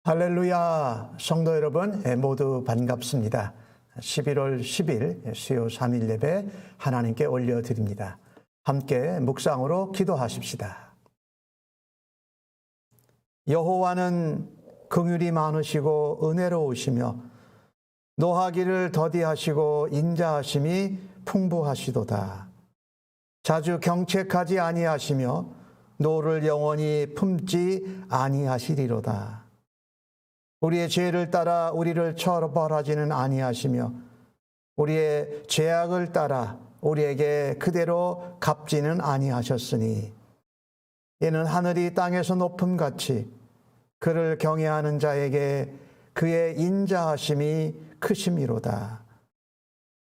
할렐루야, 성도 여러분 모두 반갑습니다. 11월 10일 수요 3일 예배 하나님께 올려드립니다. 함께 묵상으로 기도하십시다. 여호와는 긍휼이 많으시고 은혜로우시며 노하기를 더디하시고 인자하심이 풍부하시도다. 자주 경책하지 아니하시며 노를 영원히 품지 아니하시리로다. 우리의 죄를 따라 우리를 처벌하지는 아니하시며 우리의 죄악을 따라 우리에게 그대로 갚지는 아니하셨으니 이는 하늘이 땅에서 높음같이 그를 경외하는 자에게 그의 인자하심이 크심이로다.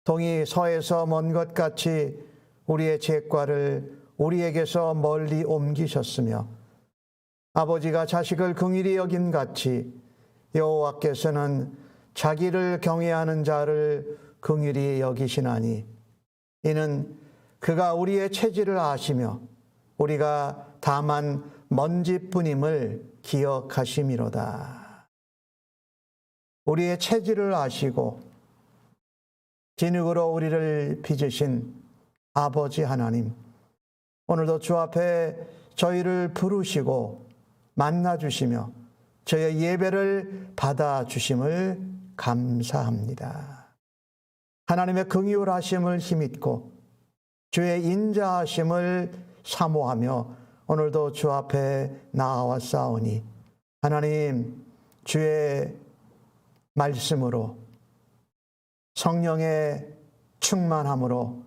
동이 서에서 먼 것 같이 우리의 죄과를 우리에게서 멀리 옮기셨으며 아버지가 자식을 긍휼히 여긴 같이 여호와께서는 자기를 경외하는 자를 긍휼히 여기시나니 이는 그가 우리의 체질을 아시며 우리가 다만 먼지뿐임을 기억하심이로다. 우리의 체질을 아시고 진흙으로 우리를 빚으신 아버지 하나님, 오늘도 주 앞에 저희를 부르시고 만나주시며 저의 예배를 받아주심을 감사합니다. 하나님의 긍휼하심을 힘입고 주의 인자하심을 사모하며 오늘도 주 앞에 나아왔사오니 하나님, 주의 말씀으로 성령의 충만함으로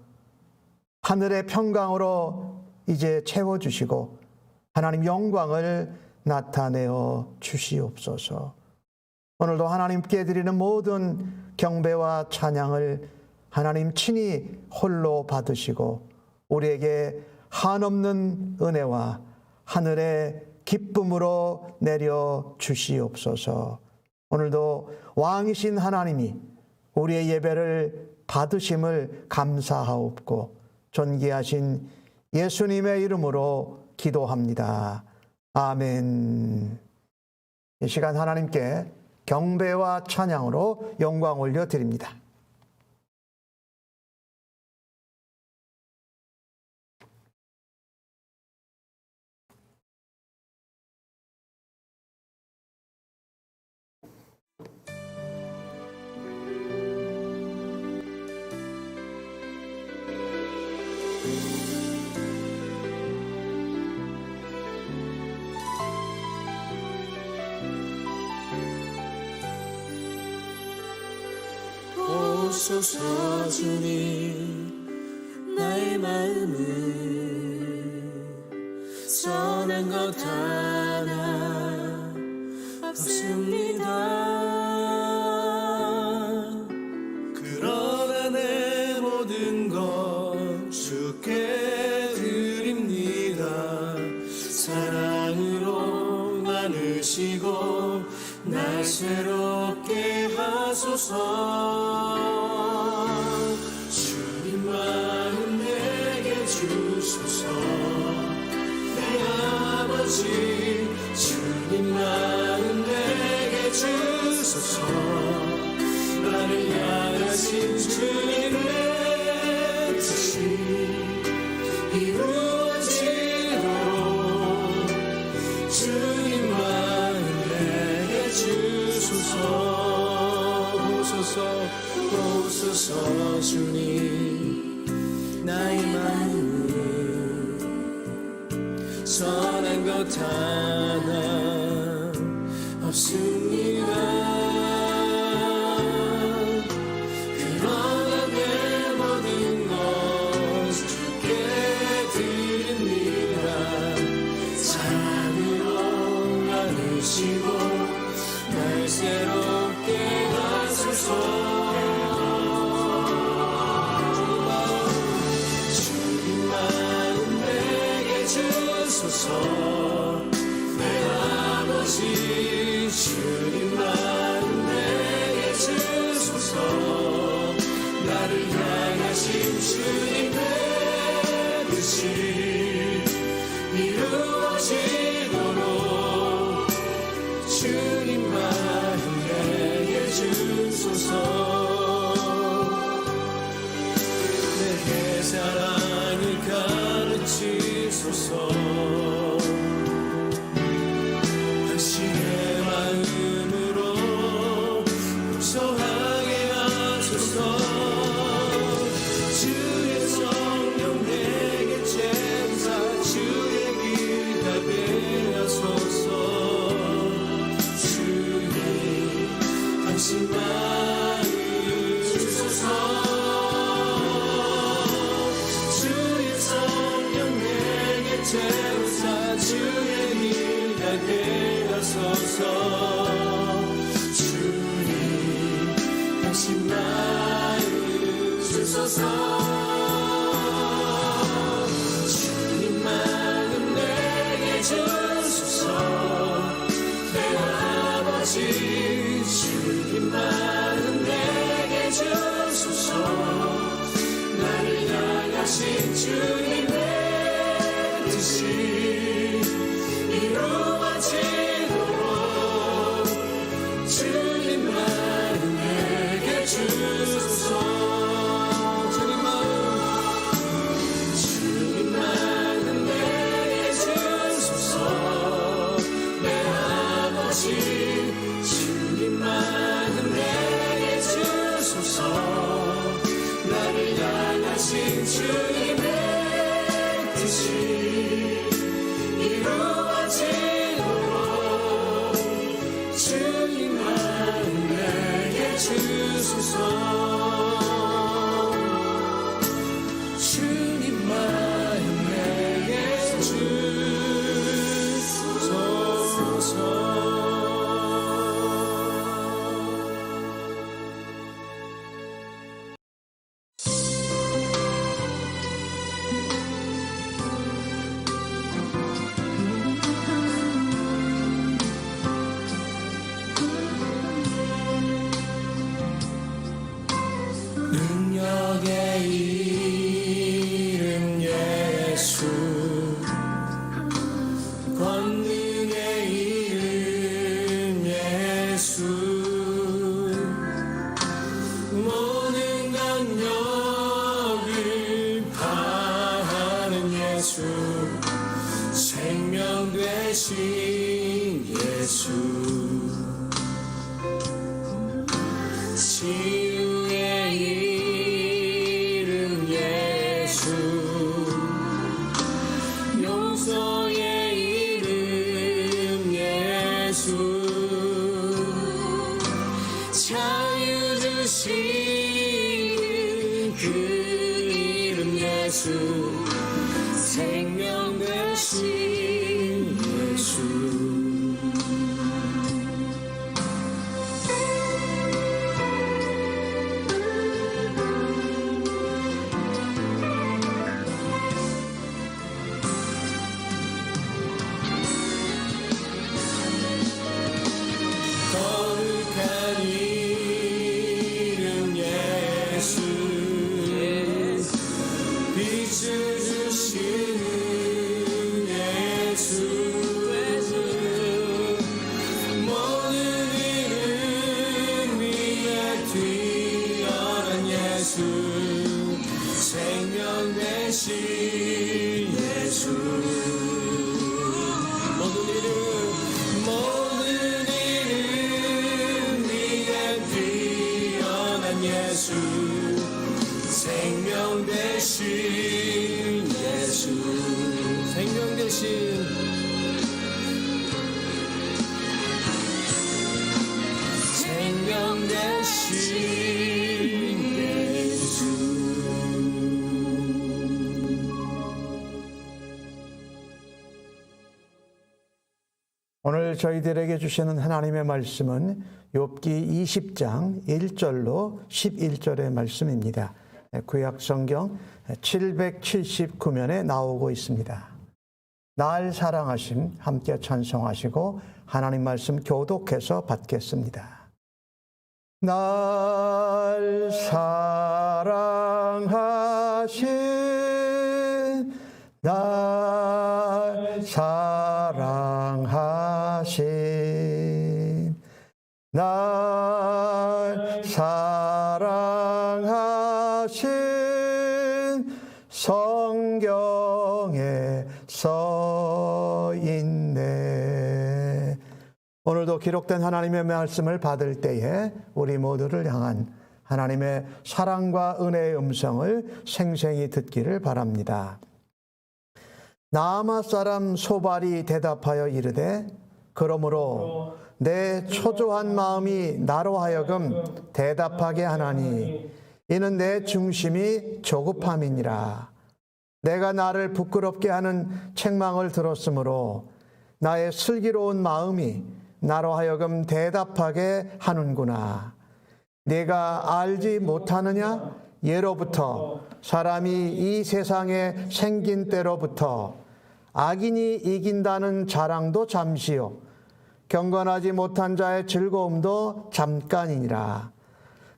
하늘의 평강으로 이제 채워주시고 하나님 영광을 나타내어 주시옵소서. 오늘도 하나님께 드리는 모든 경배와 찬양을 하나님 친히 홀로 받으시고 우리에게 한없는 은혜와 하늘의 기쁨으로 내려 주시옵소서. 오늘도 왕이신 하나님이 우리의 예배를 받으심을 감사하옵고 존귀하신 예수님의 이름으로 기도합니다. 아멘. 이 시간 하나님께 경배와 찬양으로 영광 올려드립니다. 오소서 주님, 나의 마음은 선한 것 하나 없습니다. 그러나 내 모든 것 주께 드립니다. 사랑으로 많으시고 날 새롭게 하소서. 주님 마음 내게 주소서. 내 아버지, 주님 마음 내게 주소서. 나를 향하신 주님의 뜻이 이루어지도록 주님 마음 내게 주소서. 오소서 주님, 나의 마음은 선한 것 하나 없습니다. 그러나 내 모든 것 주께 드립니다. 사랑으로 나누시고 날 새롭게 하소서. 주님 마음 내게 주소서. 내 아버지, 주님 마음 내게 주소서. 나를 향하신 주님의 뜻이 이루어지도록 예수 자유 주시는 그 이름 예수 생명 되신 예수 생명 되신 예수 모든 이름 위에 뛰어난 예수 생명 대신 예수 생명 대신 생명 대신 오늘 저희들에게 주시는 하나님의 말씀은 욥기 20장 1절로 11절의 말씀입니다. 구약 성경 779면에 나오고 있습니다. 날 사랑하심 함께 찬송하시고 하나님 말씀 교독해서 받겠습니다. 날 사랑하심 날 사랑하심 날 사랑하심 성경에 써 있네. 오늘도 기록된 하나님의 말씀을 받을 때에 우리 모두를 향한 하나님의 사랑과 은혜의 음성을 생생히 듣기를 바랍니다. 나아마 사람 소발이 대답하여 이르되 그러므로 내 초조한 마음이 나로 하여금 대답하게 하나니 이는 내 중심이 조급함이니라. 내가 나를 부끄럽게 하는 책망을 들었으므로 나의 슬기로운 마음이 나로 하여금 대답하게 하는구나. 네가 알지 못하느냐? 예로부터 사람이 이 세상에 생긴 때로부터 악인이 이긴다는 자랑도 잠시요 경건하지 못한 자의 즐거움도 잠깐이니라.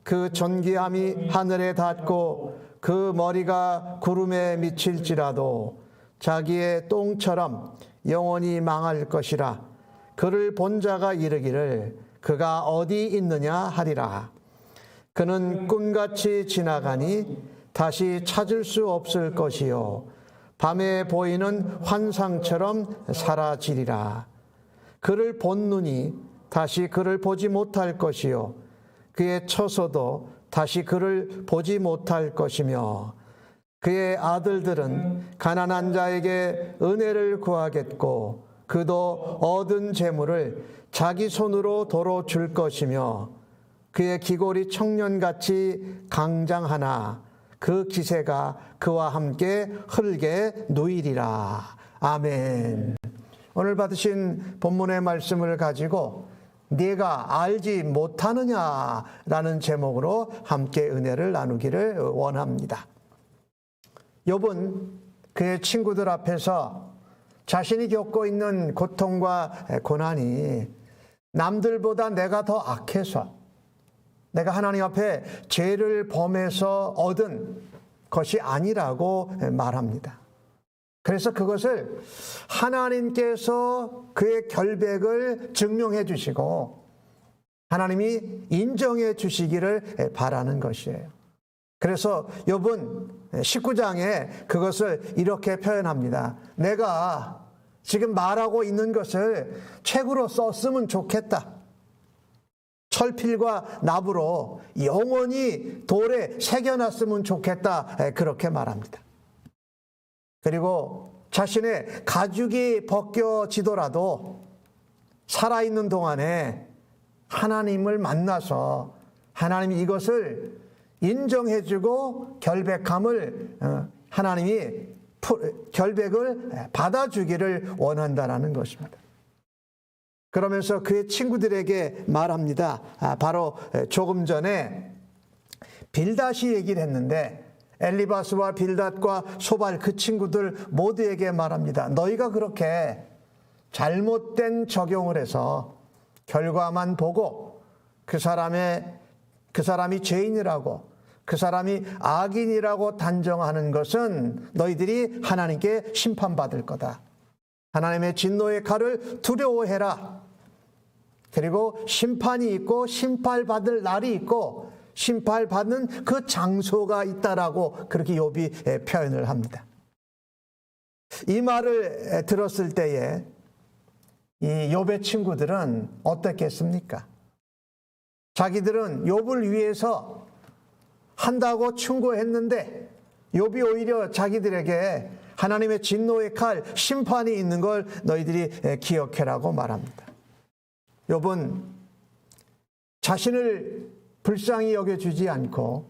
그 존귀함이 하늘에 닿고 그 머리가 구름에 미칠지라도 자기의 똥처럼 영원히 망할 것이라. 그를 본 자가 이르기를 그가 어디 있느냐 하리라. 그는 꿈같이 지나가니 다시 찾을 수 없을 것이요 밤에 보이는 환상처럼 사라지리라. 그를 본 눈이 다시 그를 보지 못할 것이요 그의 처소도 다시 그를 보지 못할 것이며 그의 아들들은 가난한 자에게 은혜를 구하겠고 그도 얻은 재물을 자기 손으로 도로 줄 것이며 그의 기골이 청년같이 강장하나 그 기세가 그와 함께 흙에 누이리라. 아멘. 오늘 받으신 본문의 말씀을 가지고 네가 알지 못하느냐라는 제목으로 함께 은혜를 나누기를 원합니다. 욥은 그의 친구들 앞에서 자신이 겪고 있는 고통과 고난이 남들보다 내가 더 악해서 내가 하나님 앞에 죄를 범해서 얻은 것이 아니라고 말합니다. 그래서 그것을 하나님께서 그의 결백을 증명해 주시고 하나님이 인정해 주시기를 바라는 것이에요. 그래서 욥은 19장에 그것을 이렇게 표현합니다. 내가 지금 말하고 있는 것을 책으로 썼으면 좋겠다. 철필과 납으로 영원히 돌에 새겨놨으면 좋겠다. 그렇게 말합니다. 그리고 자신의 가죽이 벗겨지더라도 살아있는 동안에 하나님을 만나서 하나님이 이것을 인정해주고 결백함을 하나님이 결백을 받아주기를 원한다는 것입니다. 그러면서 그의 친구들에게 말합니다. 바로 조금 전에 빌닷이 얘기를 했는데 엘리바스와 빌닷과 소발 그 친구들 모두에게 말합니다. 너희가 그렇게 잘못된 적용을 해서 결과만 보고 그 사람이 죄인이라고 그 사람이 악인이라고 단정하는 것은 너희들이 하나님께 심판받을 거다. 하나님의 진노의 칼을 두려워해라. 그리고 심판이 있고 심판받을 날이 있고 심판받는 그 장소가 있다라고 그렇게 욥이 표현을 합니다. 이 말을 들었을 때에 이 욥의 친구들은 어떻겠습니까? 자기들은 욥을 위해서 한다고 충고했는데 욥이 오히려 자기들에게 하나님의 진노의 칼, 심판이 있는 걸 너희들이 기억해라고 말합니다. 욥은 자신을 불쌍히 여겨주지 않고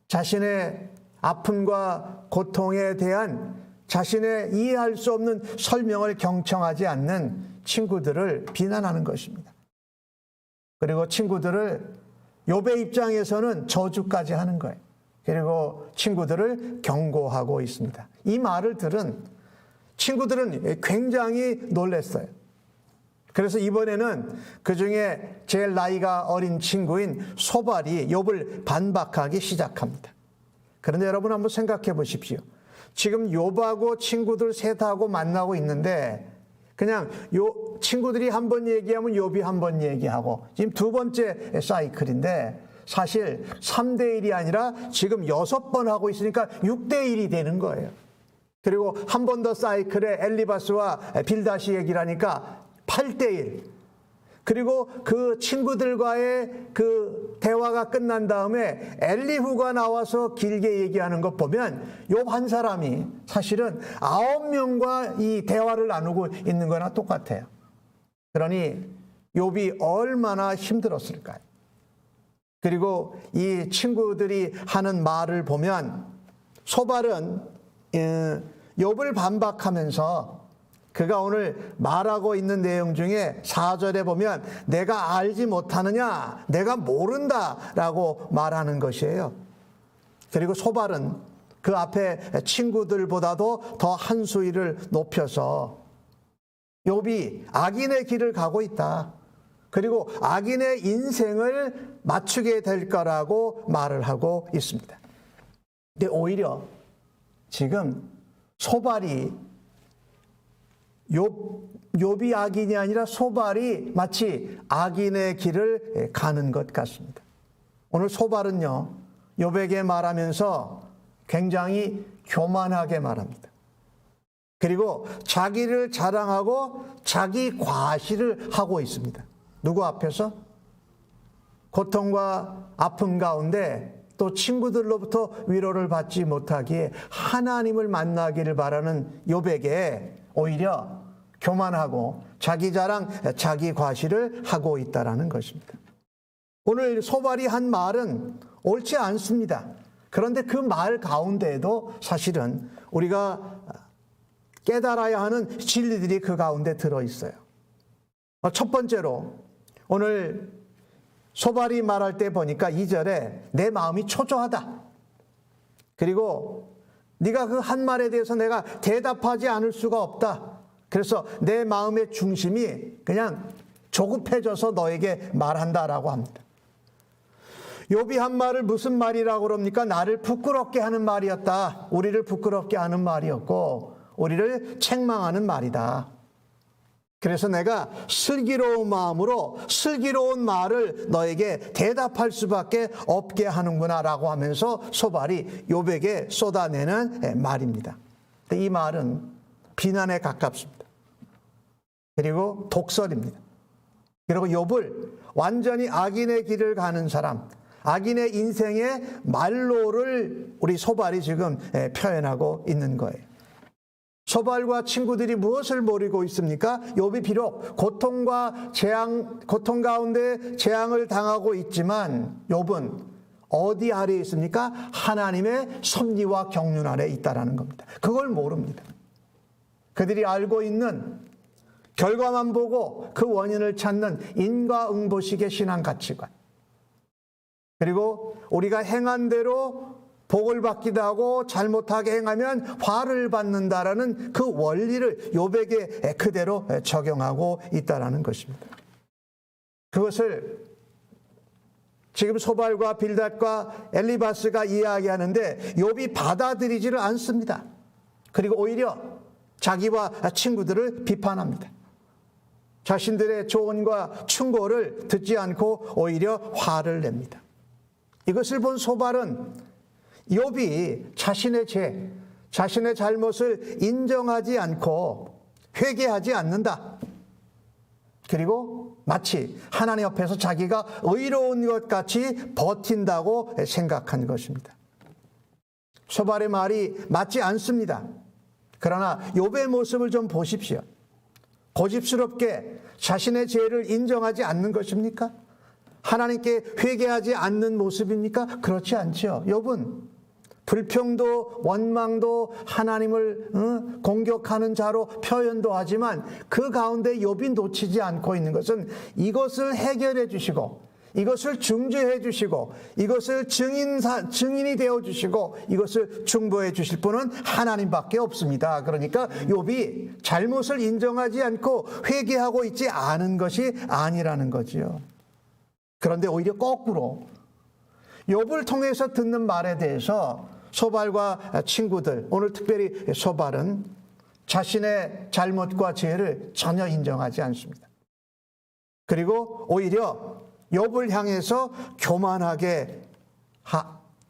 자신의 아픔과 고통에 대한 자신의 이해할 수 없는 설명을 경청하지 않는 친구들을 비난하는 것입니다. 그리고 친구들을 욥의 입장에서는 저주까지 하는 거예요. 그리고 친구들을 경고하고 있습니다. 이 말을 들은 친구들은 굉장히 놀랐어요. 그래서 이번에는 그 중에 제일 나이가 어린 친구인 소발이 욥을 반박하기 시작합니다. 그런데 여러분 한번 생각해 보십시오. 지금 욥하고 친구들 셋하고 만나고 있는데 그냥 친구들이 한 번 얘기하면 욥이 한 번 얘기하고 지금 두 번째 사이클인데 사실 3대 1이 아니라 지금 6번 하고 있으니까 6대 1이 되는 거예요. 그리고 한 번 더 사이클에 엘리바스와 빌닷이 얘기를 하니까 8대 1. 그리고 그 친구들과의 그 대화가 끝난 다음에 엘리후가 나와서 길게 얘기하는 것 보면 욥 한 사람이 사실은 9명과 이 대화를 나누고 있는 거나 똑같아요. 그러니 욥이 얼마나 힘들었을까요? 그리고 이 친구들이 하는 말을 보면 소발은 욥을 반박하면서 그가 오늘 말하고 있는 내용 중에 4절에 보면 내가 알지 못하느냐, 내가 모른다라고 말하는 것이에요. 그리고 소발은 그 앞에 친구들보다도 더 한 수위를 높여서 욥이 악인의 길을 가고 있다. 그리고 악인의 인생을 맞추게 될 거라고 말을 하고 있습니다. 근데 오히려 지금 소발이 욥이 악인이 아니라 소발이 마치 악인의 길을 가는 것 같습니다. 오늘 소발은요, 욥에게 말하면서 굉장히 교만하게 말합니다. 그리고 자기를 자랑하고 자기 과시를 하고 있습니다. 누구 앞에서? 고통과 아픔 가운데 또 친구들로부터 위로를 받지 못하기에 하나님을 만나기를 바라는 욥에게 오히려 교만하고 자기 자랑, 자기 과시를 하고 있다는 것입니다. 오늘 소발이 한 말은 옳지 않습니다. 그런데 그 말 가운데에도 사실은 우리가 깨달아야 하는 진리들이 그 가운데 들어있어요. 첫 번째로 오늘 소발이 말할 때 보니까 2절에 내 마음이 초조하다. 그리고 네가 그 한 말에 대해서 내가 대답하지 않을 수가 없다. 그래서 내 마음의 중심이 그냥 조급해져서 너에게 말한다라고 합니다. 욥이 한 말을 무슨 말이라고 그럽니까? 나를 부끄럽게 하는 말이었다. 우리를 부끄럽게 하는 말이었고 우리를 책망하는 말이다. 그래서 내가 슬기로운 마음으로 슬기로운 말을 너에게 대답할 수밖에 없게 하는구나 라고 하면서 소발이 욥에게 쏟아내는 말입니다. 이 말은 비난에 가깝습니다. 그리고 독설입니다. 그리고 욥을 완전히 악인의 길을 가는 사람, 악인의 인생의 말로를 우리 소발이 지금 표현하고 있는 거예요. 소발과 친구들이 무엇을 모르고 있습니까? 욥이 비록 고통 가운데 재앙을 당하고 있지만 욥은 어디 아래에 있습니까? 하나님의 섭리와 경륜 아래에 있다라는 겁니다. 그걸 모릅니다. 그들이 알고 있는 결과만 보고 그 원인을 찾는 인과응보식의 신앙 가치관, 그리고 우리가 행한 대로 복을 받기도 하고 잘못하게 행하면 화를 받는다라는 그 원리를 욥에게 그대로 적용하고 있다라는 것입니다. 그것을 지금 소발과 빌닷과 엘리바스가 이야기하는데 욥이 받아들이지를 않습니다. 그리고 오히려 자기와 친구들을 비판합니다. 자신들의 조언과 충고를 듣지 않고 오히려 화를 냅니다. 이것을 본 소발은 욥이 자신의 잘못을 인정하지 않고 회개하지 않는다. 그리고 마치 하나님 앞에서 자기가 의로운 것 같이 버틴다고 생각한 것입니다. 소발의 말이 맞지 않습니다. 그러나 욥의 모습을 좀 보십시오. 고집스럽게 자신의 죄를 인정하지 않는 것입니까? 하나님께 회개하지 않는 모습입니까? 그렇지 않죠. 욥은 불평도 원망도 하나님을 공격하는 자로 표현도 하지만 그 가운데 욥이 놓치지 않고 있는 것은 이것을 해결해 주시고 이것을 중재해 주시고 이것을 증인이 되어 주시고 이것을 중보해 주실 분은 하나님밖에 없습니다. 그러니까 욥이 잘못을 인정하지 않고 회개하고 있지 않은 것이 아니라는 거지요. 그런데 오히려 거꾸로 욥을 통해서 듣는 말에 대해서 소발과 친구들, 오늘 특별히 소발은 자신의 잘못과 죄를 전혀 인정하지 않습니다. 그리고 오히려 욥을 향해서 교만하게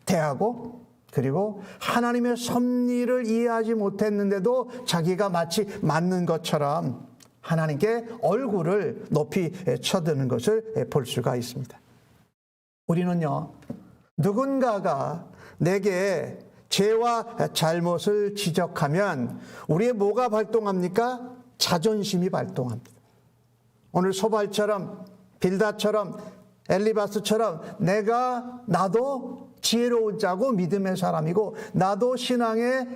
대하고 그리고 하나님의 섭리를 이해하지 못했는데도 자기가 마치 맞는 것처럼 하나님께 얼굴을 높이 쳐드는 것을 볼 수가 있습니다. 우리는요, 누군가가 내게 죄와 잘못을 지적하면 우리의 뭐가 발동합니까? 자존심이 발동합니다. 오늘 소발처럼 빌닷처럼 엘리바스처럼 나도 지혜로운 자고 믿음의 사람이고 나도 신앙에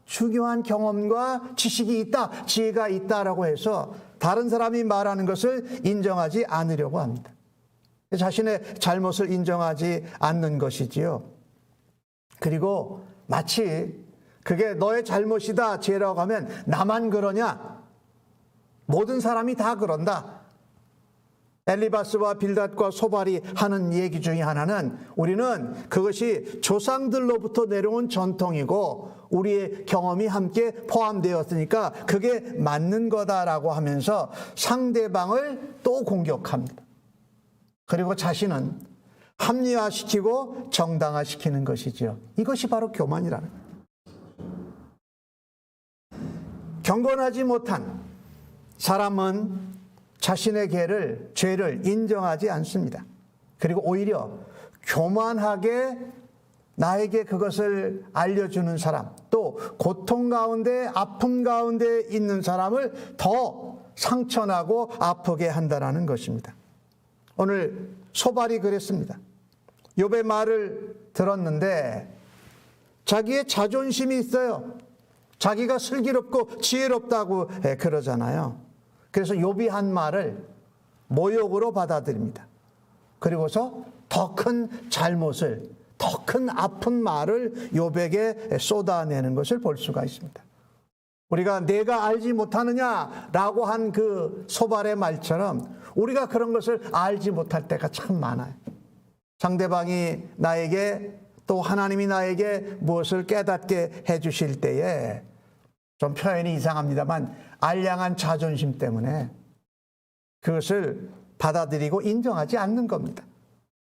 중요한 경험과 지식이 있다, 지혜가 있다라고 해서 다른 사람이 말하는 것을 인정하지 않으려고 합니다. 자신의 잘못을 인정하지 않는 것이지요. 그리고 마치 그게 너의 잘못이다, 죄라고 하면 나만 그러냐? 모든 사람이 다 그런다. 엘리바스와 빌닷과 소발이 하는 얘기 중에 하나는 우리는 그것이 조상들로부터 내려온 전통이고 우리의 경험이 함께 포함되었으니까 그게 맞는 거다라고 하면서 상대방을 또 공격합니다. 그리고 자신은 합리화시키고 정당화시키는 것이죠. 이것이 바로 교만이라는 거예요. 경건하지 못한 사람은 자신의 죄를 인정하지 않습니다. 그리고 오히려 교만하게 나에게 그것을 알려주는 사람, 또 고통 가운데 아픔 가운데 있는 사람을 더 상처나고 아프게 한다는 것입니다. 오늘 소발이 그랬습니다. 욥의 말을 들었는데 자기의 자존심이 있어요. 자기가 슬기롭고 지혜롭다고 그러잖아요. 그래서 욥이 한 말을 모욕으로 받아들입니다. 그리고서 더 큰 잘못을, 더 큰 아픈 말을 욥에게 쏟아내는 것을 볼 수가 있습니다. 우리가 내가 알지 못하느냐라고 한 그 소발의 말처럼 우리가 그런 것을 알지 못할 때가 참 많아요. 상대방이 나에게 또 하나님이 나에게 무엇을 깨닫게 해주실 때에 좀 표현이 이상합니다만 알량한 자존심 때문에 그것을 받아들이고 인정하지 않는 겁니다.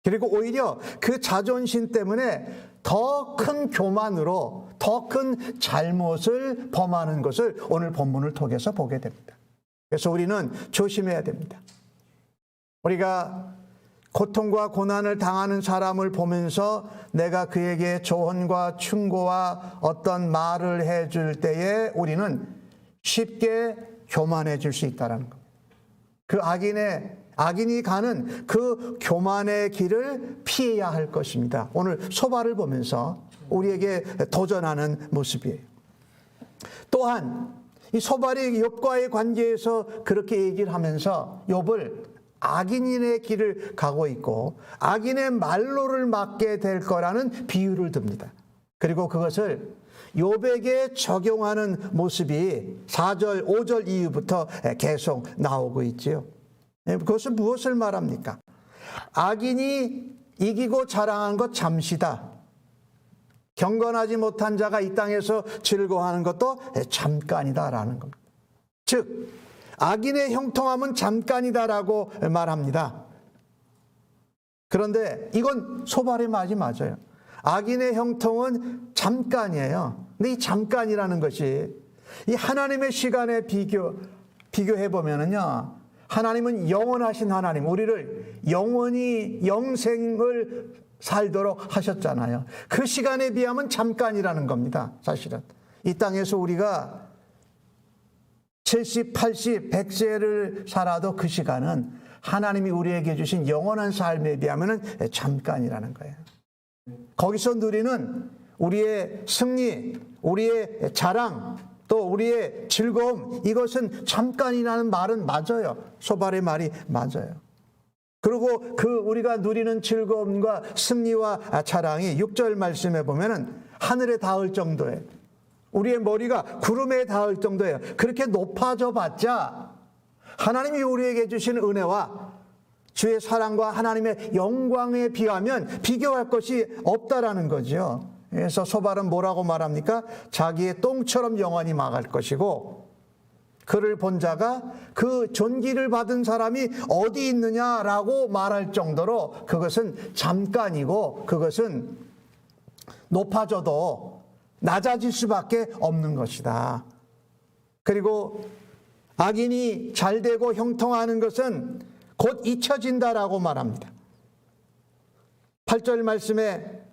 그리고 오히려 그 자존심 때문에 더 큰 교만으로 더 큰 잘못을 범하는 것을 오늘 본문을 통해서 보게 됩니다. 그래서 우리는 조심해야 됩니다. 우리가 고통과 고난을 당하는 사람을 보면서 내가 그에게 조언과 충고와 어떤 말을 해줄 때에 우리는 쉽게 교만해질 수 있다는 겁니다. 그 악인이 가는 그 교만의 길을 피해야 할 것입니다. 오늘 소발을 보면서 우리에게 도전하는 모습이에요. 또한 이 소발이 욥과의 관계에서 그렇게 얘기를 하면서 욥을 악인의 길을 가고 있고 악인의 말로를 맞게 될 거라는 비유를 듭니다. 그리고 그것을 욥에게 적용하는 모습이 4절, 5절 이후부터 계속 나오고 있지요. 그것은 무엇을 말합니까? 악인이 이기고 자랑한 것 잠시다. 경건하지 못한 자가 이 땅에서 즐거워하는 것도 잠깐이다라는 겁니다. 즉 악인의 형통함은 잠깐이다라고 말합니다. 그런데 이건 소발의 말이 맞아요. 악인의 형통은 잠깐이에요. 근데 이 잠깐이라는 것이 이 하나님의 시간에 비교해 보면은요, 하나님은 영원하신 하나님, 우리를 영원히 영생을 살도록 하셨잖아요. 그 시간에 비하면 잠깐이라는 겁니다. 사실은 이 땅에서 우리가 70, 80, 100세를 살아도 그 시간은 하나님이 우리에게 주신 영원한 삶에 비하면 잠깐이라는 거예요. 거기서 누리는 우리의 승리, 우리의 자랑, 또 우리의 즐거움, 이것은 잠깐이라는 말은 맞아요. 소발의 말이 맞아요. 그리고 그 우리가 누리는 즐거움과 승리와 자랑이 6절 말씀에 보면은 하늘에 닿을 정도에, 우리의 머리가 구름에 닿을 정도예요. 그렇게 높아져 봤자 하나님이 우리에게 주신 은혜와 주의 사랑과 하나님의 영광에 비하면 비교할 것이 없다라는 거죠. 그래서 소발은 뭐라고 말합니까? 자기의 똥처럼 영원히 망할 것이고 그를 본 자가 그 존귀를 받은 사람이 어디 있느냐라고 말할 정도로 그것은 잠깐이고 그것은 높아져도 낮아질 수밖에 없는 것이다. 그리고 악인이 잘되고 형통하는 것은 곧 잊혀진다라고 말합니다. 8절 말씀에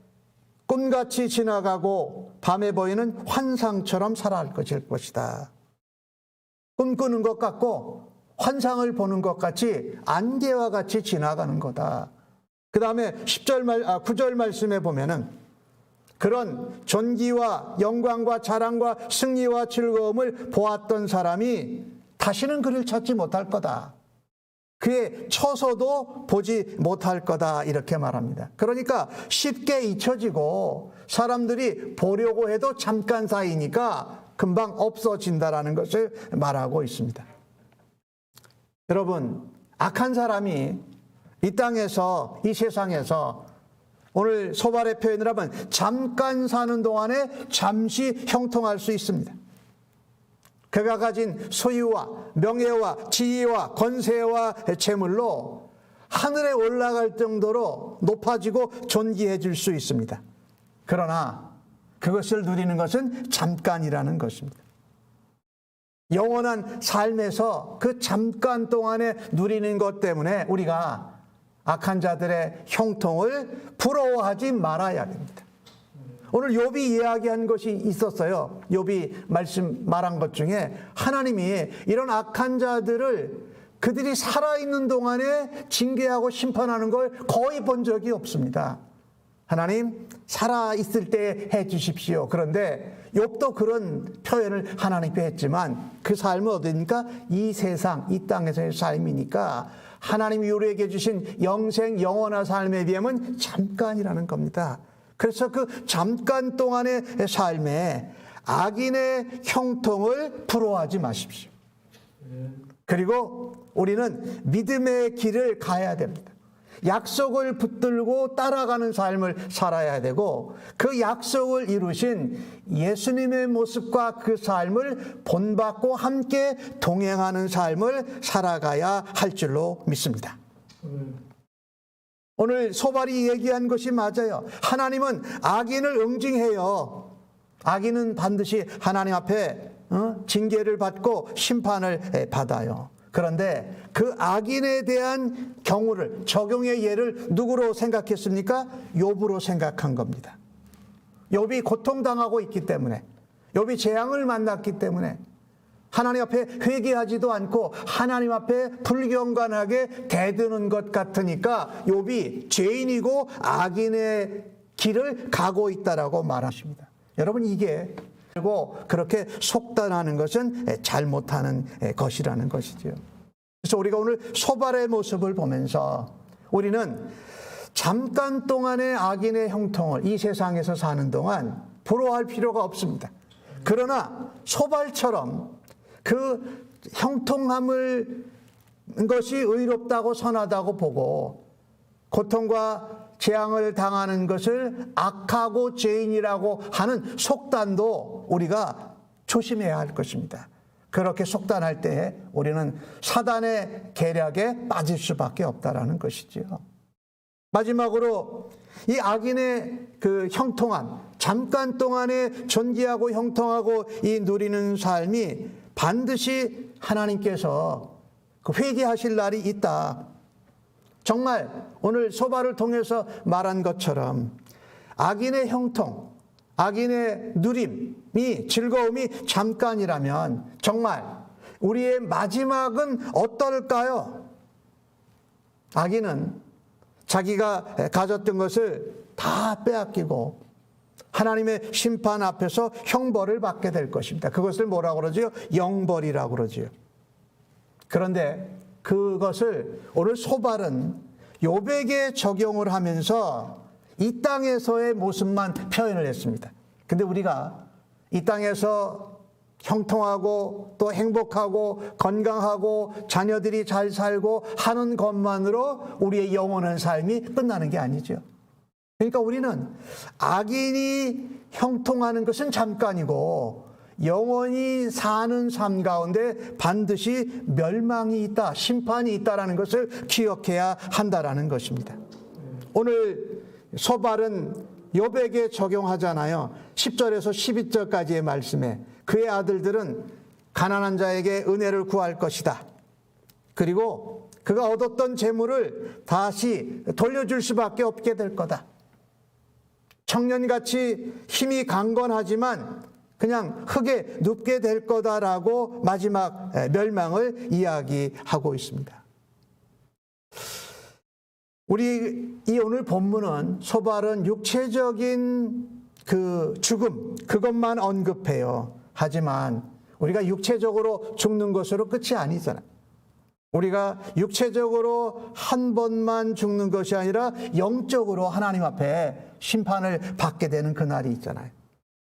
꿈같이 지나가고 밤에 보이는 환상처럼 살아갈 것이다. 꿈꾸는 것 같고 환상을 보는 것 같이 안개와 같이 지나가는 거다. 그 다음에 9절 말씀에 보면은 그런 존귀와 영광과 자랑과 승리와 즐거움을 보았던 사람이 다시는 그를 찾지 못할 거다. 그의 처소도 보지 못할 거다. 이렇게 말합니다. 그러니까 쉽게 잊혀지고 사람들이 보려고 해도 잠깐 사이니까 금방 없어진다라는 것을 말하고 있습니다. 여러분, 악한 사람이 이 땅에서, 이 세상에서 오늘 소발의 표현을 하면 잠깐 사는 동안에 잠시 형통할 수 있습니다. 그가 가진 소유와 명예와 지위와 권세와 재물로 하늘에 올라갈 정도로 높아지고 존귀해질 수 있습니다. 그러나 그것을 누리는 것은 잠깐이라는 것입니다. 영원한 삶에서 그 잠깐 동안에 누리는 것 때문에 우리가 악한 자들의 형통을 부러워하지 말아야 됩니다. 오늘 욥이 이야기한 것이 있었어요. 욥이 말한 것 중에 하나님이 이런 악한 자들을 그들이 살아있는 동안에 징계하고 심판하는 걸 거의 본 적이 없습니다. 하나님, 살아있을 때 해 주십시오. 그런데 욥도 그런 표현을 하나님께 했지만 그 삶은 어디입니까? 이 세상, 이 땅에서의 삶이니까 하나님이 우리에게 주신 영생, 영원한 삶에 비하면 잠깐이라는 겁니다. 그래서 그 잠깐 동안의 삶에 악인의 형통을 부러워하지 마십시오. 그리고 우리는 믿음의 길을 가야 됩니다. 약속을 붙들고 따라가는 삶을 살아야 되고 그 약속을 이루신 예수님의 모습과 그 삶을 본받고 함께 동행하는 삶을 살아가야 할 줄로 믿습니다. 오늘 소발이 얘기한 것이 맞아요. 하나님은 악인을 응징해요. 악인은 반드시 하나님 앞에 징계를 받고 심판을 받아요. 그런데 그 악인에 대한 경우를, 적용의 예를 누구로 생각했습니까? 욥으로 생각한 겁니다. 욥이 고통당하고 있기 때문에, 욥이 재앙을 만났기 때문에 하나님 앞에 회개하지도 않고 하나님 앞에 불경건하게 대드는 것 같으니까 욥이 죄인이고 악인의 길을 가고 있다라고 말하십니다. 여러분, 이게 그리고 그렇게 속단하는 것은 잘못하는 것이라는 것이죠. 그래서 우리가 오늘 소발의 모습을 보면서 우리는 잠깐 동안의 악인의 형통을 이 세상에서 사는 동안 부러워할 필요가 없습니다. 그러나 소발처럼 그 형통함을 것이 의롭다고 선하다고 보고 고통과 재앙을 당하는 것을 악하고 죄인이라고 하는 속단도 우리가 조심해야 할 것입니다. 그렇게 속단할 때에 우리는 사단의 계략에 빠질 수밖에 없다라는 것이지요. 마지막으로 이 악인의 그 형통함, 잠깐 동안에 존귀하고 형통하고 이 누리는 삶이 반드시 하나님께서 그 회개하실 날이 있다. 정말 오늘 소발을 통해서 말한 것처럼 악인의 형통, 악인의 누림이 즐거움이 잠깐이라면 정말 우리의 마지막은 어떨까요? 악인은 자기가 가졌던 것을 다 빼앗기고 하나님의 심판 앞에서 형벌을 받게 될 것입니다. 그것을 뭐라고 그러지요? 영벌이라고 그러지요. 그런데 그것을 오늘 소발은 욥에게 적용을 하면서 이 땅에서의 모습만 표현을 했습니다. 근데 우리가 이 땅에서 형통하고 또 행복하고 건강하고 자녀들이 잘 살고 하는 것만으로 우리의 영원한 삶이 끝나는 게 아니죠. 그러니까 우리는 악인이 형통하는 것은 잠깐이고 영원히 사는 삶 가운데 반드시 멸망이 있다, 심판이 있다라는 것을 기억해야 한다라는 것입니다. 오늘 소발은 욥에게 적용하잖아요. 10절에서 12절까지의 말씀에 그의 아들들은 가난한 자에게 은혜를 구할 것이다. 그리고 그가 얻었던 재물을 다시 돌려줄 수밖에 없게 될 거다. 청년같이 힘이 강건하지만 그냥 흙에 눕게 될 거다라고 마지막 멸망을 이야기하고 있습니다. 우리 이 오늘 본문은 소발은 육체적인 그 죽음 그것만 언급해요. 하지만 우리가 육체적으로 죽는 것으로 끝이 아니잖아요. 우리가 육체적으로 한 번만 죽는 것이 아니라 영적으로 하나님 앞에 심판을 받게 되는 그날이 있잖아요.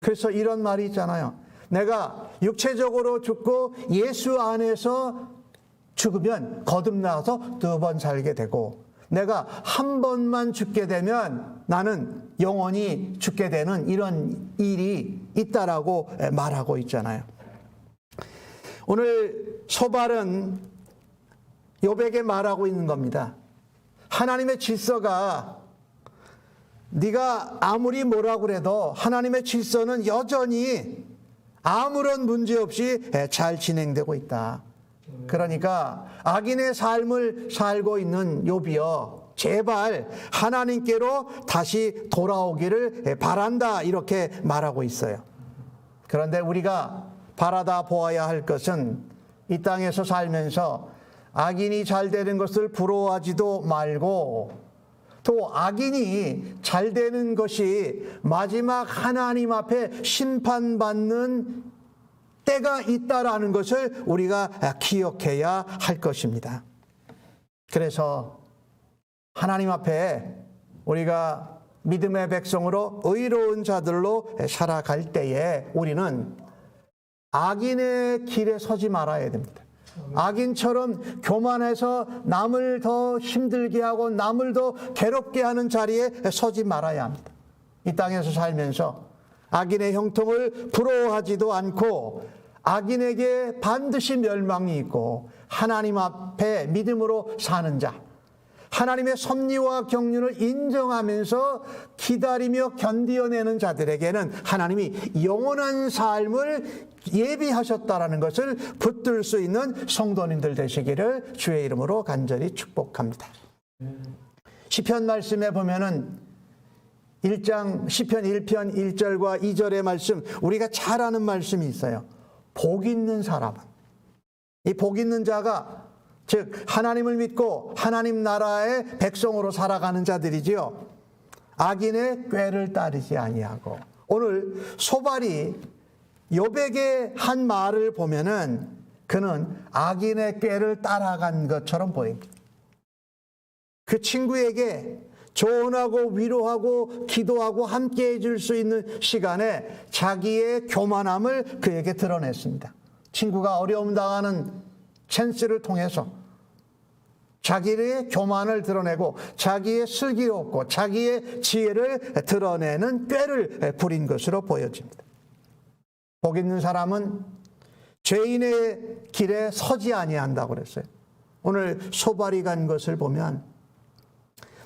그래서 이런 말이 있잖아요. 내가 육체적으로 죽고 예수 안에서 죽으면 거듭나서 2번 살게 되고 내가 한 번만 죽게 되면 나는 영원히 죽게 되는 이런 일이 있다라고 말하고 있잖아요. 오늘 소발은 욥에게 말하고 있는 겁니다. 하나님의 질서가 네가 아무리 뭐라고 그래도 하나님의 질서는 여전히 아무런 문제 없이 잘 진행되고 있다. 그러니까 악인의 삶을 살고 있는 욥이여 제발 하나님께로 다시 돌아오기를 바란다 이렇게 말하고 있어요. 그런데 우리가 바라다 보아야 할 것은 이 땅에서 살면서 악인이 잘 되는 것을 부러워하지도 말고 또 악인이 잘 되는 것이 마지막 하나님 앞에 심판받는 때가 있다라는 것을 우리가 기억해야 할 것입니다. 그래서 하나님 앞에 우리가 믿음의 백성으로 의로운 자들로 살아갈 때에 우리는 악인의 길에 서지 말아야 됩니다. 악인처럼 교만해서 남을 더 힘들게 하고 남을 더 괴롭게 하는 자리에 서지 말아야 합니다. 이 땅에서 살면서 악인의 형통을 부러워하지도 않고 악인에게 반드시 멸망이 있고 하나님 앞에 믿음으로 사는 자, 하나님의 섭리와 경륜을 인정하면서 기다리며 견디어내는 자들에게는 하나님이 영원한 삶을 예비하셨다라는 것을 붙들 수 있는 성도님들 되시기를 주의 이름으로 간절히 축복합니다. 시편 말씀에 보면은 1장 시편 1편 1절과 2절의 말씀 우리가 잘 아는 말씀이 있어요. 복 있는 사람은 이 복 있는 자가 즉 하나님을 믿고 하나님 나라의 백성으로 살아가는 자들이지요. 악인의 꾀를 따르지 아니하고. 오늘 소발이 욥에게 한 말을 보면은 그는 악인의 꾀를 따라간 것처럼 보입니다. 그 친구에게 조언하고 위로하고 기도하고 함께 해줄 수 있는 시간에 자기의 교만함을 그에게 드러냈습니다. 친구가 어려움 당하는 찬스를 통해서 자기의 교만을 드러내고 자기의 슬기롭고 자기의 지혜를 드러내는 꾀를 부린 것으로 보여집니다. 복 있는 사람은 죄인의 길에 서지 아니한다고 그랬어요. 오늘 소발이 간 것을 보면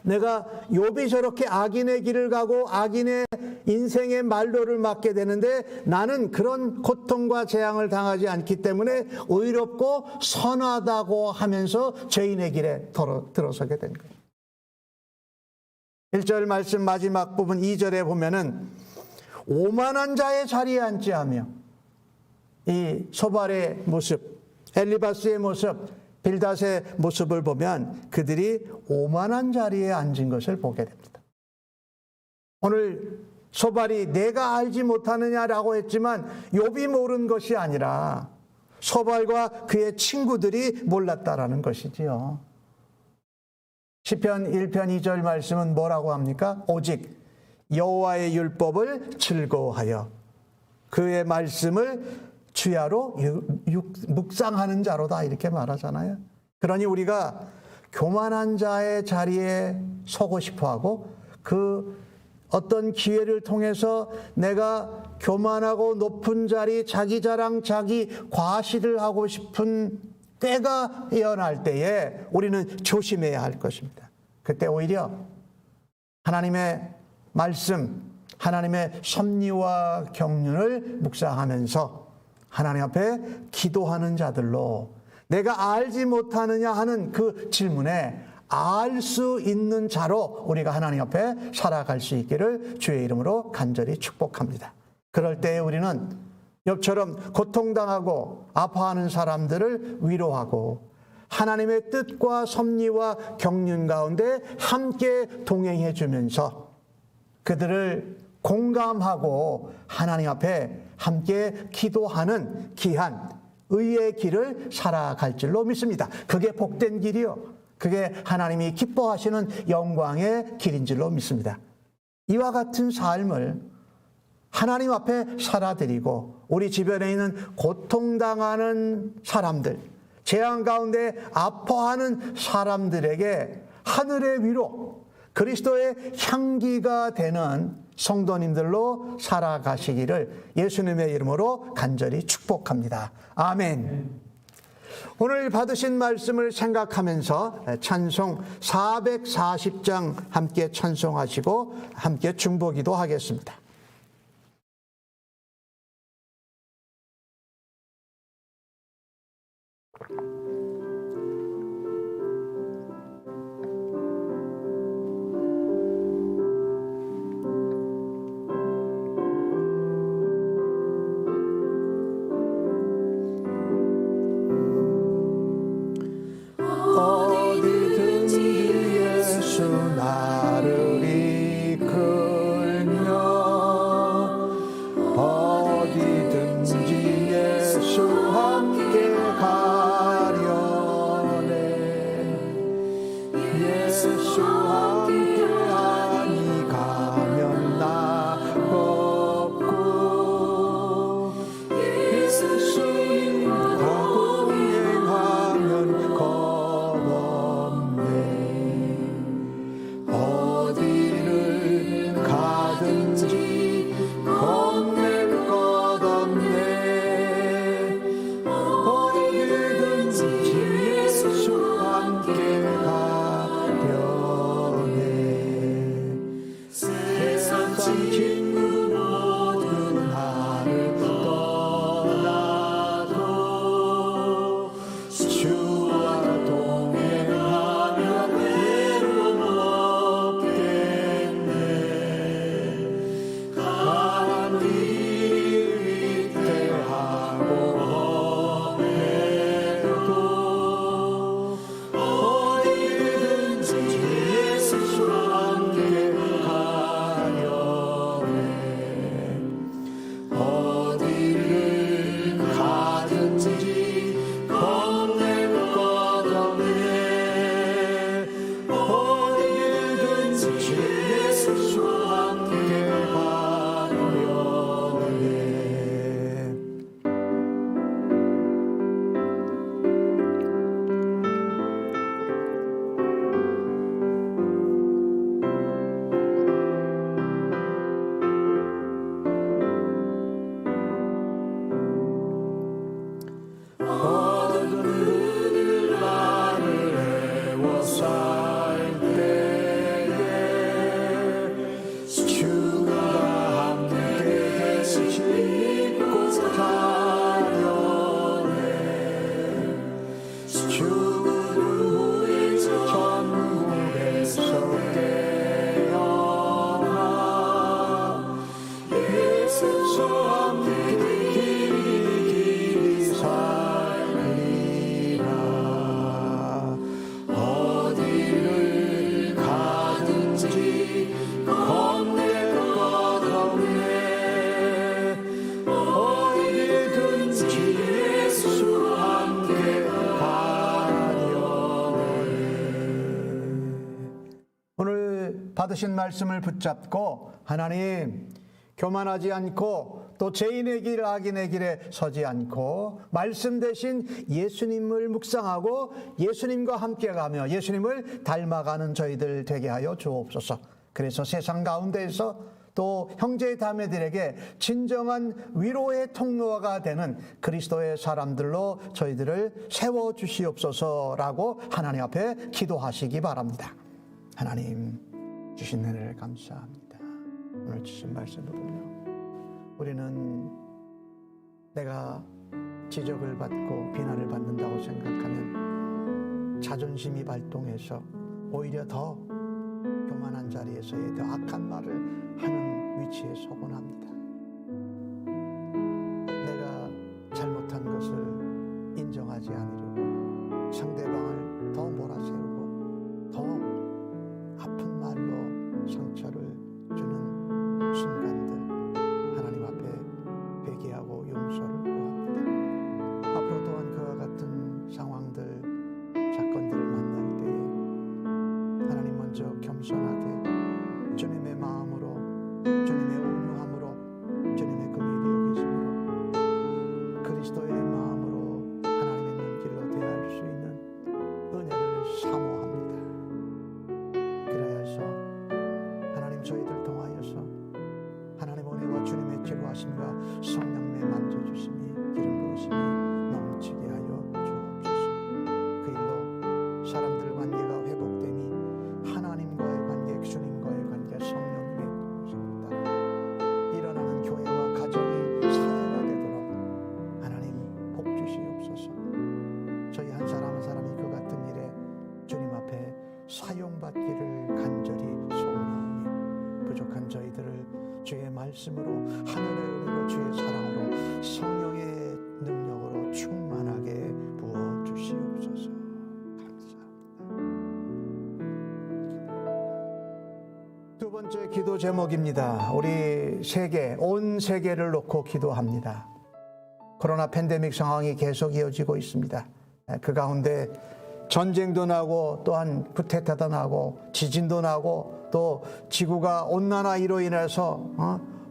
내가 욥이 저렇게 악인의 길을 가고 악인의 인생의 말로를 맞게 되는데 나는 그런 고통과 재앙을 당하지 않기 때문에 의롭고 선하다고 하면서 죄인의 길에 들어서게 된 거예요. 1절 말씀 마지막 부분 2절에 보면은 오만한 자의 자리에 앉지 하며, 이 소발의 모습, 엘리바스의 모습, 빌닷의 모습을 보면 그들이 오만한 자리에 앉은 것을 보게 됩니다. 오늘 소발이 내가 알지 못하느냐라고 했지만 욥이 모르는 것이 아니라 소발과 그의 친구들이 몰랐다라는 것이지요. 시편 1편 2절 말씀은 뭐라고 합니까? 오직 여호와의 율법을 즐거워하여 그의 말씀을 주야로 묵상하는 자로다, 이렇게 말하잖아요. 그러니 우리가 교만한 자의 자리에 서고 싶어하고 그 어떤 기회를 통해서 내가 교만하고 높은 자리, 자기 자랑, 자기 과시를 하고 싶은 때가 일어날 때에 우리는 조심해야 할 것입니다. 그때 오히려 하나님의 말씀, 하나님의 섭리와 경륜을 묵상하면서 하나님 앞에 기도하는 자들로, 내가 알지 못하느냐 하는 그 질문에 알 수 있는 자로 우리가 하나님 앞에 살아갈 수 있기를 주의 이름으로 간절히 축복합니다. 그럴 때 우리는 욥처럼 고통당하고 아파하는 사람들을 위로하고 하나님의 뜻과 섭리와 경륜 가운데 함께 동행해 주면서 그들을 공감하고 하나님 앞에 함께 기도하는 귀한 의의 길을 살아갈 줄로 믿습니다. 그게 복된 길이요, 그게 하나님이 기뻐하시는 영광의 길인 줄로 믿습니다. 이와 같은 삶을 하나님 앞에 살아드리고 우리 주변에 있는 고통당하는 사람들, 재앙 가운데 아파하는 사람들에게 하늘의 위로, 그리스도의 향기가 되는 성도님들로 살아가시기를 예수님의 이름으로 간절히 축복합니다. 아멘. 오늘 받으신 말씀을 생각하면서 찬송 440장 함께 찬송하시고 함께 중보기도 하겠습니다. 받으신 말씀을 붙잡고 하나님 교만하지 않고 또 죄인의 길 악인의 길에 서지 않고 말씀 대신 예수님을 묵상하고 예수님과 함께 가며 예수님을 닮아가는 저희들 되게 하여 주옵소서. 그래서 세상 가운데에서 또 형제 자매들에게 진정한 위로의 통로가 되는 그리스도의 사람들로 저희들을 세워주시옵소서라고 하나님 앞에 기도하시기 바랍니다. 하나님 주신 은혜를 감사합니다. 오늘 주신 말씀을 보며 우리는 내가 지적을 받고 비난을 받는다고 생각하면 자존심이 발동해서 오히려 더 교만한 자리에서의 더 악한 말을 하는 위치에 서곤 합니다. 내가 잘못한 것을 인정하지 않으려고 상대방을 더 몰아세우고 더 아픈 말로 상처를 주는 순간들 하나님 앞에 회개하고 용서를 구합니다. 앞으로 또한 그와 같은 상황들 사건들을 만날 때에 하나님 먼저 겸손하게 주님의 마음으로 주님의 온유함으로 주님의 긍휼히 여기심으로 그리스도의 마음으로 하나님의 눈길로 대할 수 있는 은혜를 사모합니다. 그래서 하나님 저희들 통하여서 하나님 은혜와 주님의 지루하심과 성령의 만져주심이 기름 부으심이 넘치게 하여 주옵소서. 그 일로 사람들 관계가 회복됨이 하나님과의 관계, 주님과의 관계, 성령님의 도우심을 따라 일어나는 교회와 가정이 사회가 되도록 하나님 복 주시옵소서. 저희 한 사람 한 사람이 그 같은 일에 주님 앞에 사용받기를 간절히 소원하오니 부족한 저희들을 주의 말씀으로 하늘의 은혜로 주의 사랑으로 성령의 능력으로 충만하게 부어 주시옵소서. 두 번째 기도 제목입니다. 우리 세계, 온 세계를 놓고 기도합니다. 코로나 팬데믹 상황이 계속 이어지고 있습니다. 그 가운데 전쟁도 나고 또한 쿠데타도 나고 지진도 나고 또 지구가 온난화로 인해서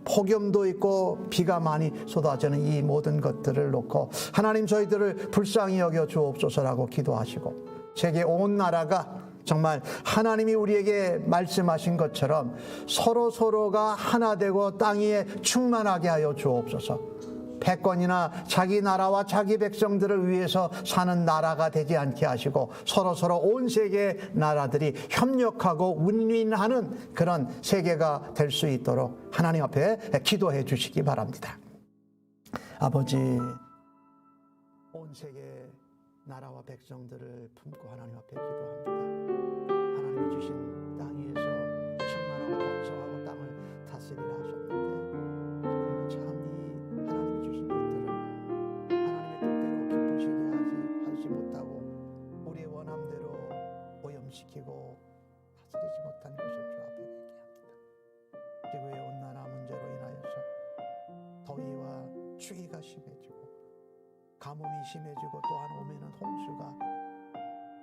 폭염도 있고 비가 많이 쏟아지는 이 모든 것들을 놓고 하나님 저희들을 불쌍히 여겨 주옵소서라고 기도하시고 세계 온 나라가 정말 하나님이 우리에게 말씀하신 것처럼 서로가 하나 되고 땅 위에 충만하게 하여 주옵소서. 패권이나 자기 나라와 자기 백성들을 위해서 사는 나라가 되지 않게 하시고 서로 온 세계 나라들이 협력하고 윈윈하는 그런 세계가 될 수 있도록 하나님 앞에 기도해 주시기 바랍니다. 아버지, 온 세계 나라와 백성들을 품고 하나님 앞에 기도합니다. 하나님이 주신 땅 위에서 충만하고 번성하고 땅을 다스리라 하셨는데 우리는 참 이 하나님이 주신 것들을 하나님의 뜻대로 기쁘시게 하지 못하고 우리의 원함대로 오염시키고 다스리지 못한 것을 주 앞에 회개합니다. 지구의 온난화 문제로 인하여서 더위와 추위가 심해지고 가뭄이 심해지고 또한 오면은 홍수가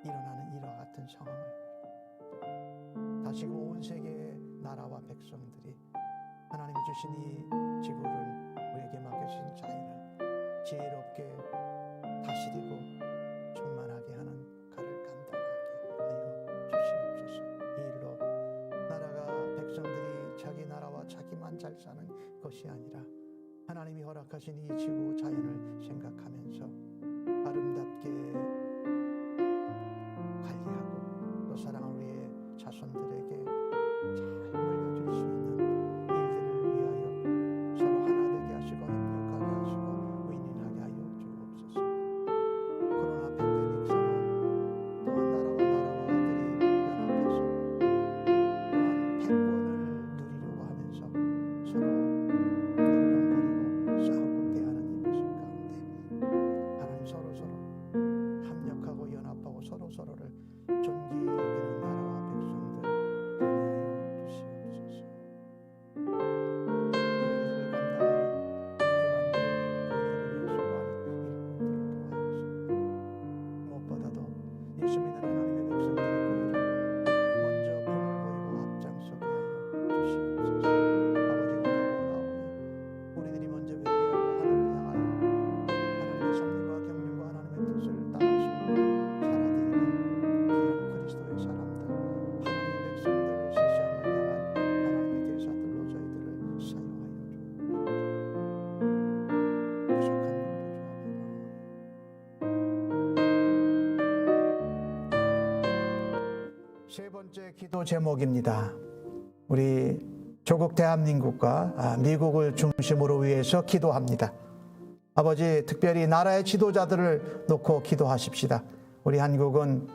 일어나는 이와 같은 상황을 다시금 온 세계의 나라와 백성들이 하나님이 주신 이 지구를 우리에게 맡겨주신 자연을 지혜롭게 다스리고 충만하게 하는 그를 감당하게 하여 주시옵소서. 이 일로 나라가 백성들이 자기 나라와 자기만 잘 사는 것이 아니라 하나님이 허락하신 이 지구 자연을 생각하면서 아름답게 관리하고 또 사랑하는 우리의 자손들에게 잘 물려줄 수 있는 일들을 위하여 서로 하나 되게 하시고 협력하게 하시고 윈윈하게 하여 주옵소서. 코로나 팬데믹 상황 또한 나라와 아들이 연합해서 또한 패권을 누리려고 하면서 서로 물렁거리고 싸우고 대하는 이 모습 가운데 하나님 서로 합력하고 연합하고 서로를 존귀히 여기는 나라와 백성들 번째 기도 제목입니다. 우리 조국 대한민국과 미국을 중심으로 위해서 기도합니다. 아버지, 특별히 나라의 지도자들을 놓고 기도하십시다. 우리 한국은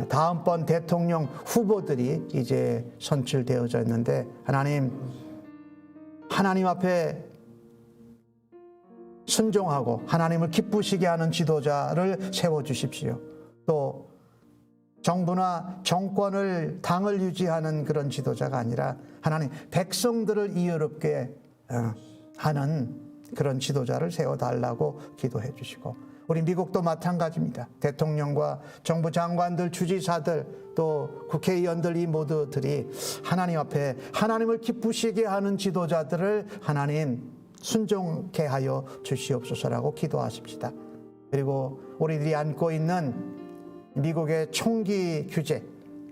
다음번 대통령 후보들이 이제 선출되어져 있는데 하나님 앞에 순종하고 하나님을 기쁘시게 하는 지도자를 세워주십시오. 또 정부나 정권을 당을 유지하는 그런 지도자가 아니라 하나님 백성들을 이유롭게 하는 그런 지도자를 세워달라고 기도해 주시고, 우리 미국도 마찬가지입니다. 대통령과 정부 장관들, 주지사들, 또 국회의원들, 이 모두들이 하나님 앞에 하나님을 기쁘시게 하는 지도자들을 하나님 순종케 하여 주시옵소서라고 기도하십시다. 그리고 우리들이 안고 있는 미국의 총기 규제,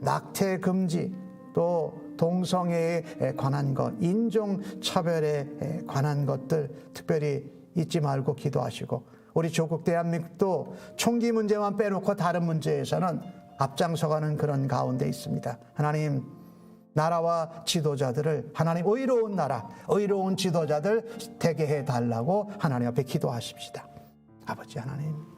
낙태 금지, 또 동성애에 관한 것, 인종차별에 관한 것들 특별히 잊지 말고 기도하시고, 우리 조국 대한민국도 총기 문제만 빼놓고 다른 문제에서는 앞장서가는 그런 가운데 있습니다. 하나님, 나라와 지도자들을 하나님 의로운 나라, 의로운 지도자들 되게 해달라고 하나님 앞에 기도하십시다. 아버지 하나님,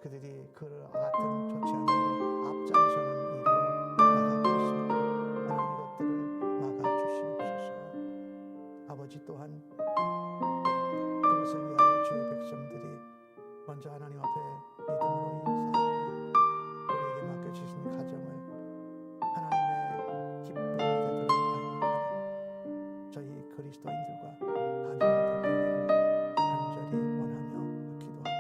그들이 그와 같은 좋지 않은 일에 앞장서는 일로 나가고 있습니다. 하나님 이것들을 막아주시옵소서. 아버지, 또한 그것을 위하여 주의 백성들이 먼저 하나님 앞에 믿음으로 인사하고 우리에게 맡겨주신 가정을 하나님의 기쁨이 되도록 하는 저희 그리스도인들과 가정들 되기를 간절히 원하며 기도합니다.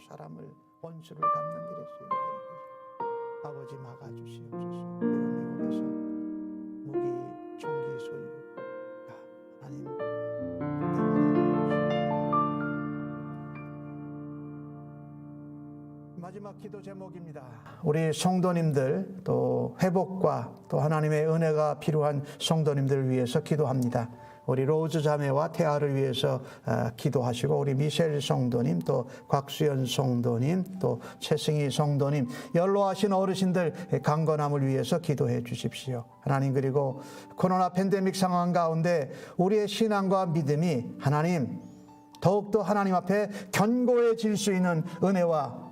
사람을 원수를 갚는 일에 쓰여버리고 아버지 막아주시옵소서. 미국에서 무기 총기 소유가 하나님 마지막 기도 제목입니다. 우리 성도님들, 또 회복과 또 하나님의 은혜가 필요한 성도님들을 위해서 기도합니다. 우리 로즈 자매와 태아를 위해서 기도하시고, 우리 미셸 성도님, 또 곽수연 성도님, 또 최승희 성도님, 연로하신 어르신들 강건함을 위해서 기도해 주십시오. 하나님, 그리고 코로나 팬데믹 상황 가운데 우리의 신앙과 믿음이 하나님 더욱더 하나님 앞에 견고해질 수 있는 은혜와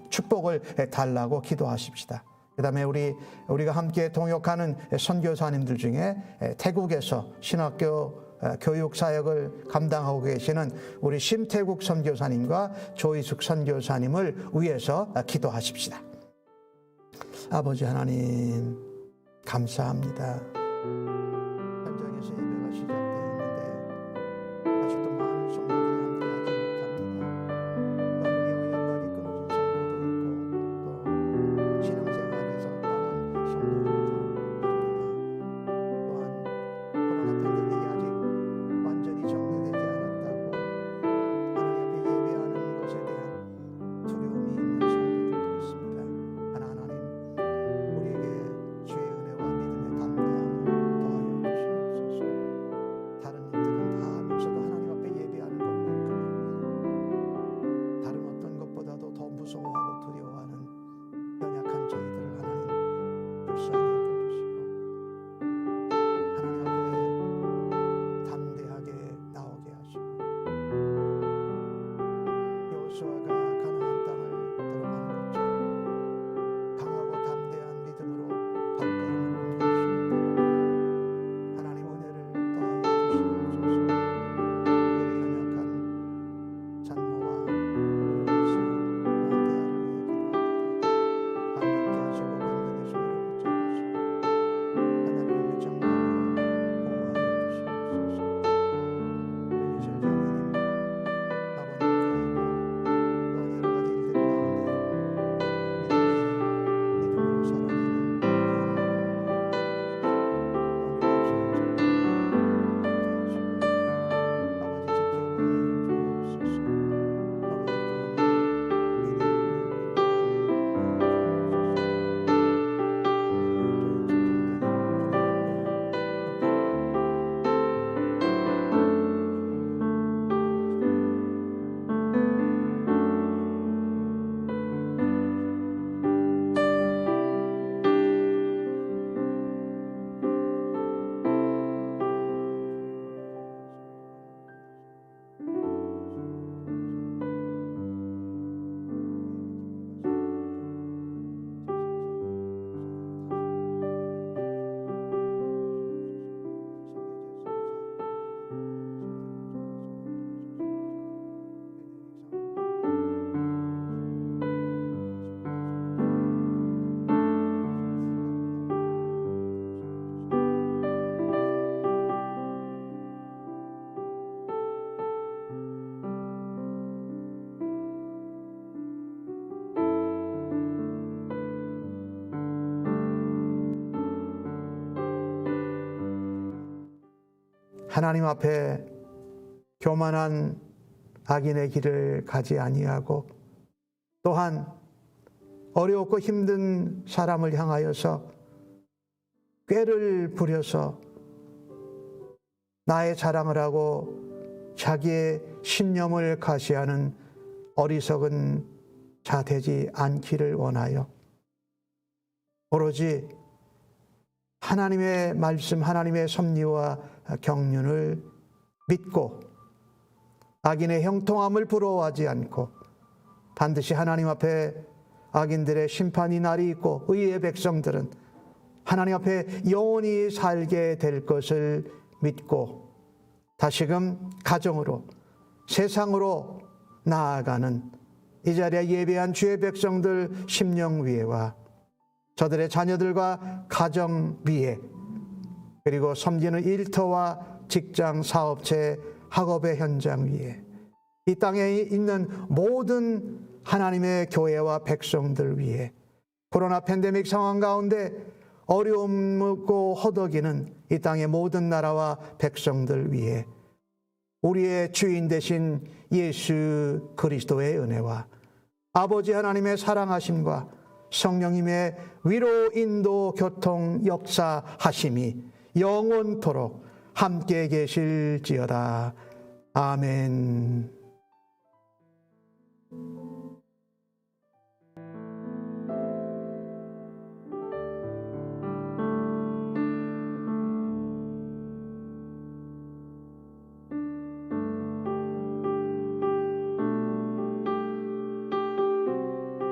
축복을 달라고 기도하십시다. 그 다음에 우리가 함께 동역하는 선교사님들 중에 태국에서 신학교 교육 사역을 감당하고 계시는 우리 심태국 선교사님과 조희숙 선교사님을 위해서 기도하십시다. 아버지 하나님, 감사합니다. 현장에서 예배가 시작되어 있는데 아직도 많은 성도들이 함께하지 못합니다. 하나님 앞에 교만한 악인의 길을 가지 아니하고 또한 어렵고 힘든 사람을 향하여서 꾀를 부려서 나의 자랑을 하고 자기의 신념을 가시하는 어리석은 자 되지 않기를 원하여 오로지 하나님의 말씀, 하나님의 섭리와 경륜을 믿고 악인의 형통함을 부러워하지 않고 반드시 하나님 앞에 악인들의 심판이 날이 있고 의의 백성들은 하나님 앞에 영원히 살게 될 것을 믿고 다시금 가정으로 세상으로 나아가는 이 자리에 예배한 주의 백성들 심령 위에와 저들의 자녀들과 가정 위에 그리고 섬기는 일터와 직장, 사업체, 학업의 현장 위에 이 땅에 있는 모든 하나님의 교회와 백성들 위에 코로나 팬데믹 상황 가운데 어려움고 허덕이는 이 땅의 모든 나라와 백성들 위에 우리의 주인 되신 예수 그리스도의 은혜와 아버지 하나님의 사랑하심과 성령님의 위로 인도 교통 역사하심이 영원토록 함께 계실지어다. 아멘.